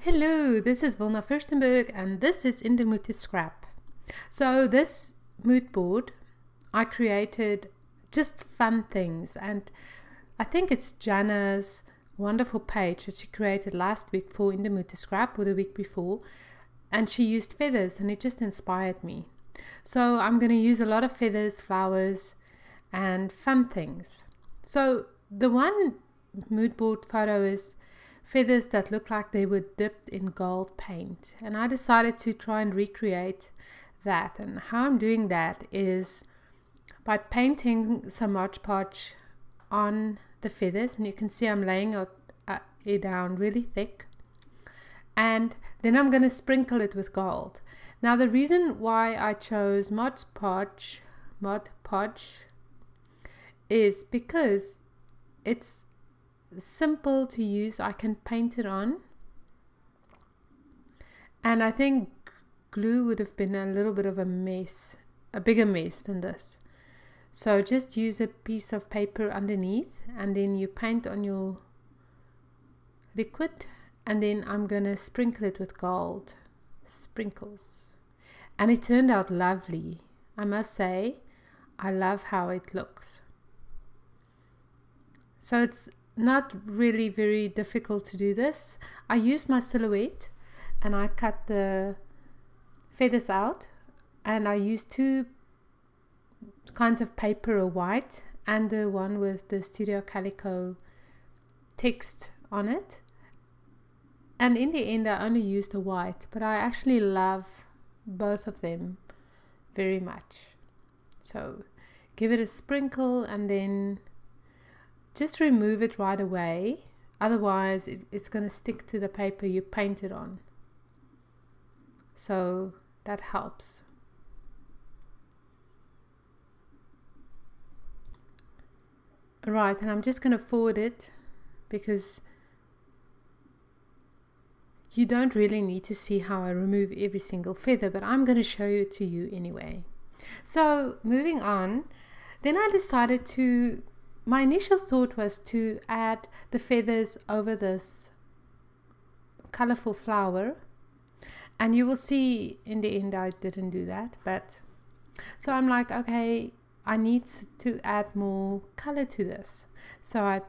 Hello, this is Wilna Furstenberg and this is In the Mood to Scrap. So this mood board I created just fun things, and I think it's Jana's wonderful page that she created last week for In the Mood to Scrap, or the week before, and she used feathers and it just inspired me. So I'm going to use a lot of feathers, flowers and fun things. So the one mood board photo is feathers that look like they were dipped in gold paint, and I decided to try and recreate that. And how I'm doing that is by painting some Mod Podge on the feathers, and you can see I'm laying it down really thick, and then I'm going to sprinkle it with gold. Now the reason why I chose Mod Podge is because it's simple to use. I can paint it on, and I think glue would have been a little bit of a mess, a bigger mess than this. So just use a piece of paper underneath, and then you paint on your liquid, and then I'm gonna sprinkle it with gold sprinkles, and it turned out lovely. I must say, I love how it looks. So it's not really very difficult to do this. I used my silhouette and I cut the feathers out, and I used two kinds of paper, a white and the one with the Studio Calico text on it, and in the end I only used the white, but I actually love both of them very much. So give it a sprinkle and then just remove it right away, otherwise it's going to stick to the paper you painted on. So that helps. Right, and I'm just going to forward it because you don't really need to see how I remove every single feather, but I'm going to show it to you anyway. So moving on, then I decided to, my initial thought was to add the feathers over this colorful flower, and you will see in the end I didn't do that. But so I'm like, okay, I need to add more color to this. So I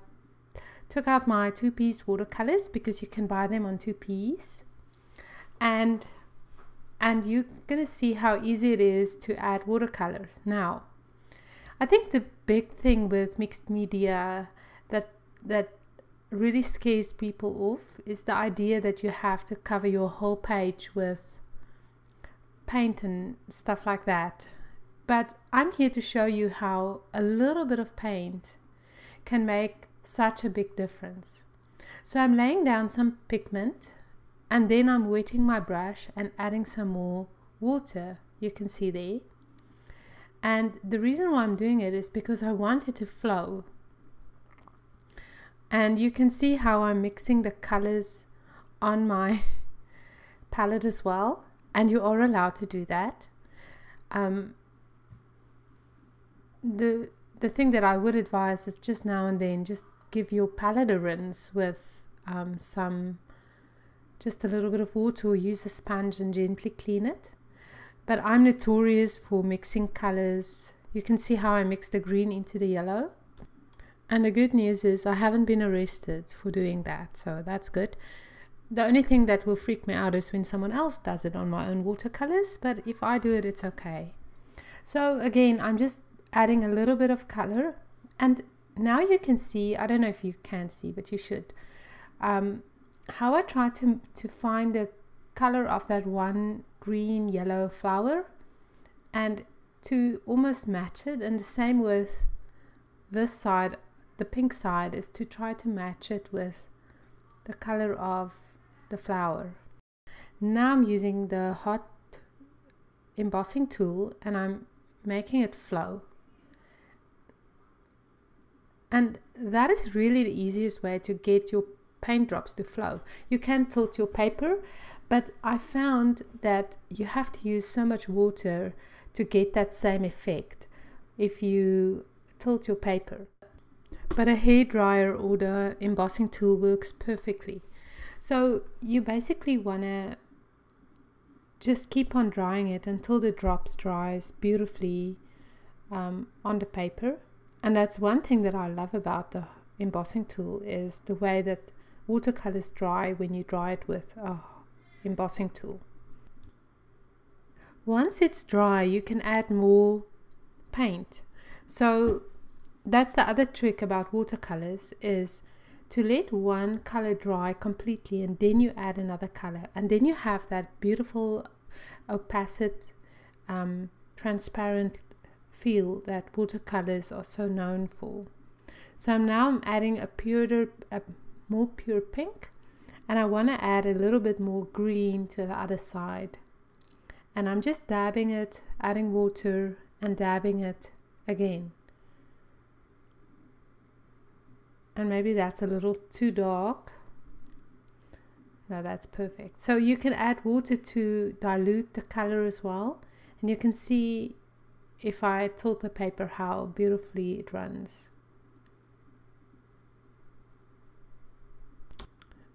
took out my 2-piece watercolors, because you can buy them on 2-piece, and you're gonna see how easy it is to add watercolors. Now I think the big thing with mixed media that really scares people off is the idea that you have to cover your whole page with paint and stuff like that. But I'm here to show you how a little bit of paint can make such a big difference. So I'm laying down some pigment, and then I'm wetting my brush and adding some more water, you can see there. And the reason why I'm doing it is because I want it to flow. And you can see how I'm mixing the colors on my palette as well. And you are allowed to do that. The thing that I would advise is just now and then just give your palette a rinse with just a little bit of water, or use a sponge and gently clean it. But I'm notorious for mixing colors. You can see how I mixed the green into the yellow. And the good news is I haven't been arrested for doing that, so that's good. The only thing that will freak me out is when someone else does it on my own watercolors, but if I do it, it's okay. So again, I'm just adding a little bit of color, and now you can see, I don't know if you can see, but you should, how I try to find the color of that one green yellow flower and to almost match it. And the same with this side, the pink side, is to try to match it with the color of the flower. Now I'm using the hot embossing tool and I'm making it flow, and that is really the easiest way to get your paint drops to flow. You can tilt your paper, but I found that you have to use so much water to get that same effect if you tilt your paper. But a hairdryer or the embossing tool works perfectly. So you basically want to just keep on drying it until the drops dries beautifully on the paper. And that's one thing that I love about the embossing tool, is the way that watercolors dry when you dry it with a embossing tool. Once it's dry, you can add more paint. So that's the other trick about watercolors, is to let one color dry completely and then you add another color, and then you have that beautiful opacity, transparent feel that watercolors are so known for. So now I'm adding a more pure pink, and I want to add a little bit more green to the other side, and I'm just dabbing it, adding water and dabbing it again. And maybe that's a little too dark. No, that's perfect. So you can add water to dilute the color as well, and you can see, if I tilt the paper, how beautifully it runs.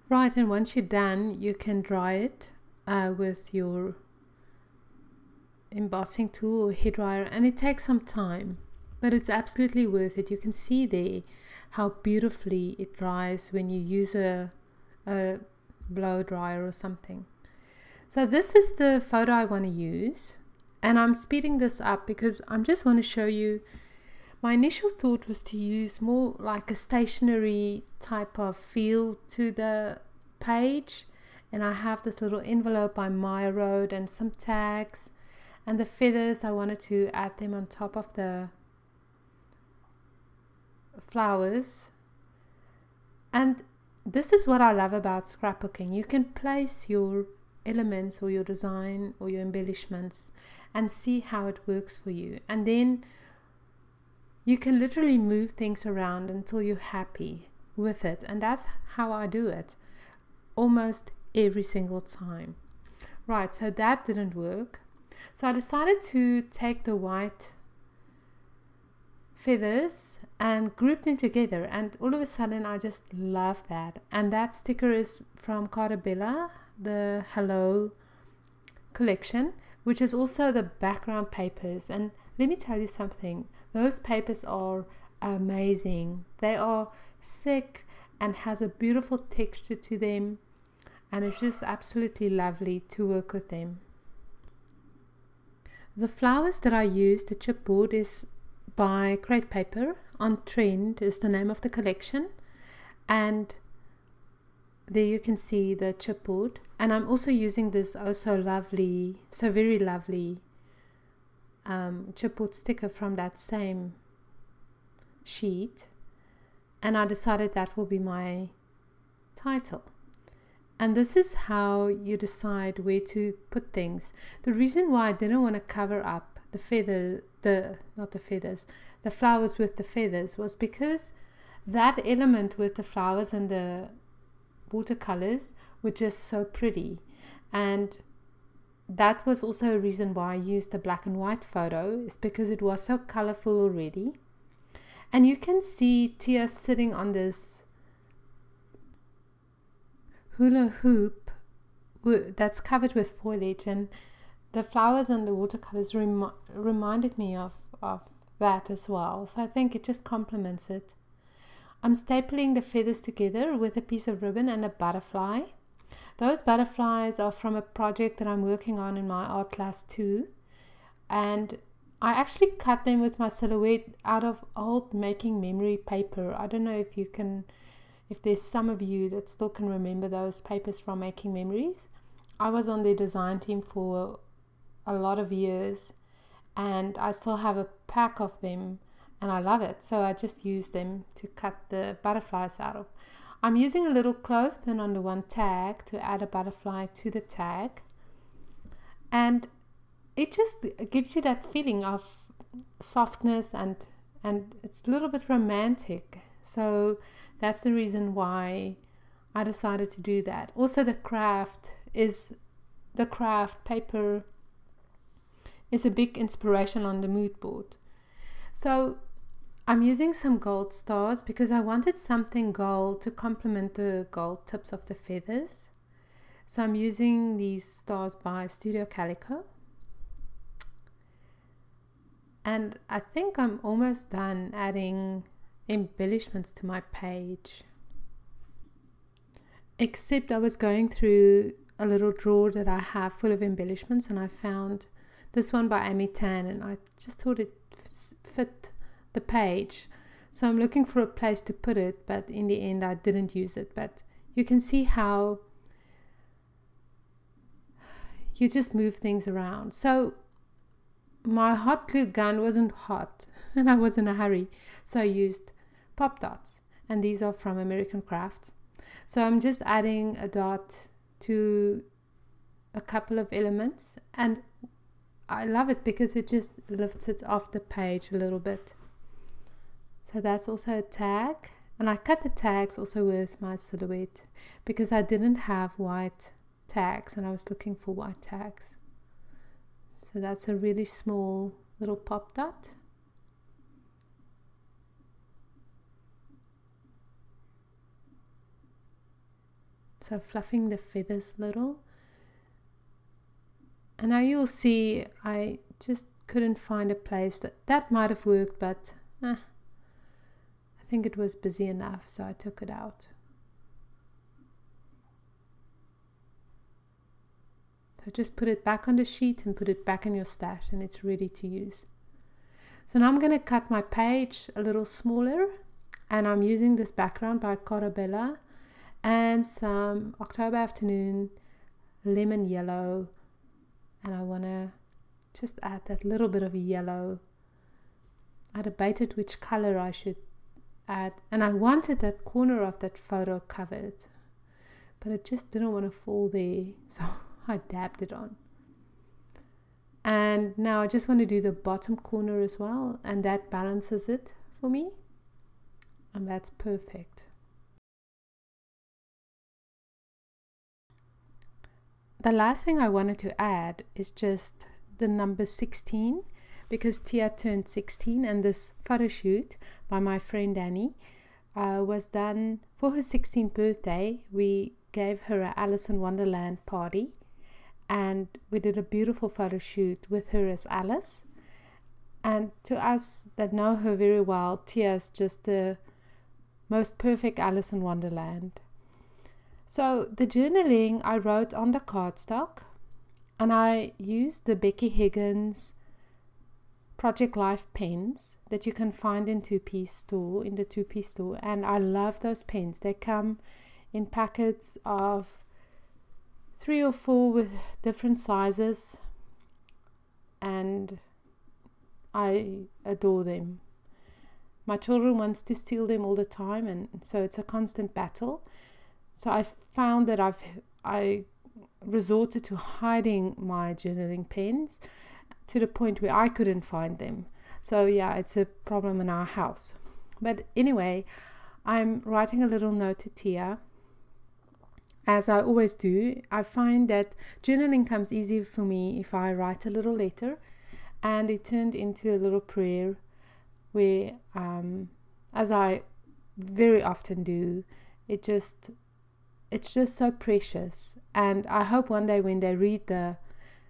Right, and once you're done, you can dry it with your embossing tool or hairdryer, and it takes some time, but it's absolutely worth it. You can see there how beautifully it dries when you use a blow dryer or something. So this is the photo I want to use, and I'm speeding this up because I just want to show you. My initial thought was to use more like a stationery type of feel to the page, and I have this little envelope by Maya Road and some tags, and the feathers, I wanted to add them on top of the flowers. And this is what I love about scrapbooking. You can place your elements or your design or your embellishments and see how it works for you, and then you can literally move things around until you're happy with it. And that's how I do it almost every single time. Right, so that didn't work. So I decided to take the white feathers and group them together, and all of a sudden I just love that. And that sticker is from Cartabella, the Hello collection, which is also the background papers. And let me tell you something, those papers are amazing. They are thick and has a beautiful texture to them, and it's just absolutely lovely to work with them. The flowers that I used, the chipboard, is by Crate Paper. On Trend is the name of the collection, and there you can see the chipboard. And I'm also using this so very lovely chipboard sticker from that same sheet, and I decided that will be my title. And this is how you decide where to put things. The reason why I didn't want to cover up the flowers with the feathers was because that element with the flowers and the watercolors were just so pretty, and that was also a reason why I used the black and white photo, is because it was so colorful already. And you can see Tia sitting on this hula hoop that's covered with foliage, and the flowers and the watercolors reminded me of that as well. So I think it just complements it. I'm stapling the feathers together with a piece of ribbon and a butterfly. Those butterflies are from a project that I'm working on in my art class too, and I actually cut them with my silhouette out of old Making Memory paper. I don't know if there's some of you that still can remember those papers from Making Memories. I was on their design team for a lot of years, and I still have a pack of them, and I love it. So I just use them to cut the butterflies out of. I'm using a little clothespin on the one tag to add a butterfly to the tag, and it just gives you that feeling of softness, and it's a little bit romantic. So that's the reason why I decided to do that. Also, the craft paper is a big inspiration on the mood board. So I'm using some gold stars because I wanted something gold to complement the gold tips of the feathers. So I'm using these stars by Studio Calico. And I think I'm almost done adding embellishments to my page. Except I was going through a little drawer that I have full of embellishments, and I found this one by Amy Tan, and I just thought it fit the page. So I'm looking for a place to put it, but in the end I didn't use it. But you can see how you just move things around. So my hot glue gun wasn't hot and I was in a hurry, so I used pop dots, and these are from American Crafts. So I'm just adding a dot to a couple of elements, and I love it because it just lifts it off the page a little bit. So that's also a tag, and I cut the tags also with my silhouette because I didn't have white tags and I was looking for white tags. So that's a really small little pop dot. So fluffing the feathers a little. And now you'll see I just couldn't find a place that might have worked, but I think it was busy enough, so I took it out. So just put it back on the sheet and put it back in your stash, and it's ready to use. So now I'm going to cut my page a little smaller, and I'm using this background by Carabella and some October Afternoon lemon yellow, and I want to just add that little bit of yellow. I debated which color I should add, and I wanted that corner of that photo covered, but it just didn't want to fall there, so I dabbed it on. And now I just want to do the bottom corner as well, and that balances it for me, and that's perfect. The last thing I wanted to add is just the number 16, because Tia turned 16, and this photo shoot by my friend Danny was done for her 16th birthday. We gave her an Alice in Wonderland party, and we did a beautiful photo shoot with her as Alice. And to us that know her very well, Tia is just the most perfect Alice in Wonderland. So the journaling I wrote on the cardstock, and I used the Becky Higgins Project Life pens that you can find in the 2-piece store, and I love those pens. They come in packets of 3 or 4 with different sizes, and I adore them. My children want to steal them all the time, and so it's a constant battle. So I found that I resorted to hiding my journaling pens to the point where I couldn't find them. So yeah, it's a problem in our house. But anyway, I'm writing a little note to Tia, as I always do. I find that journaling comes easy for me if I write a little letter, and it turned into a little prayer where, as I very often do, it's just so precious. And I hope one day when they read the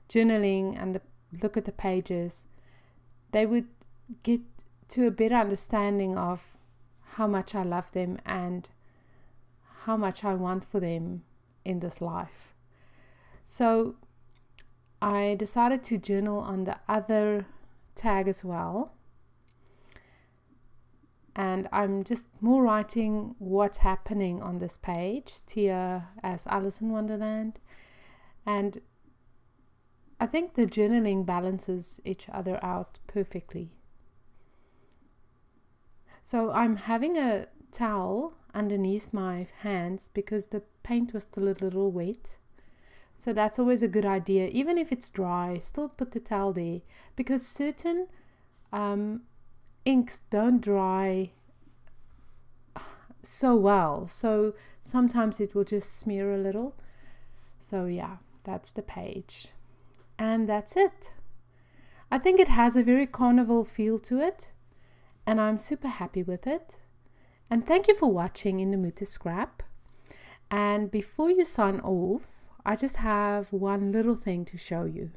journaling and look at the pages, they would get to a better understanding of how much I love them and how much I want for them in this life. So I decided to journal on the other tag as well, and I'm just more writing what's happening on this page, Tia as Alice in Wonderland, and I think the journaling balances each other out perfectly. So I'm having a towel underneath my hands because the paint was still a little wet. So that's always a good idea. Even if it's dry, still put the towel there, because certain inks don't dry so well. So sometimes it will just smear a little. So yeah, that's the page. And that's it. I think it has a very carnival feel to it. and I'm super happy with it. And thank you for watching In the Mood to Scrap. And before you sign off, I just have one little thing to show you.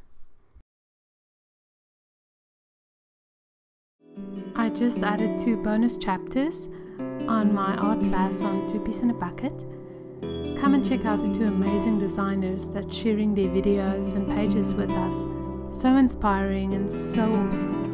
I just added 2 bonus chapters on my art class on 2 Peas in a Bucket. Come and check out the 2 amazing designers that's sharing their videos and pages with us. So inspiring and so awesome.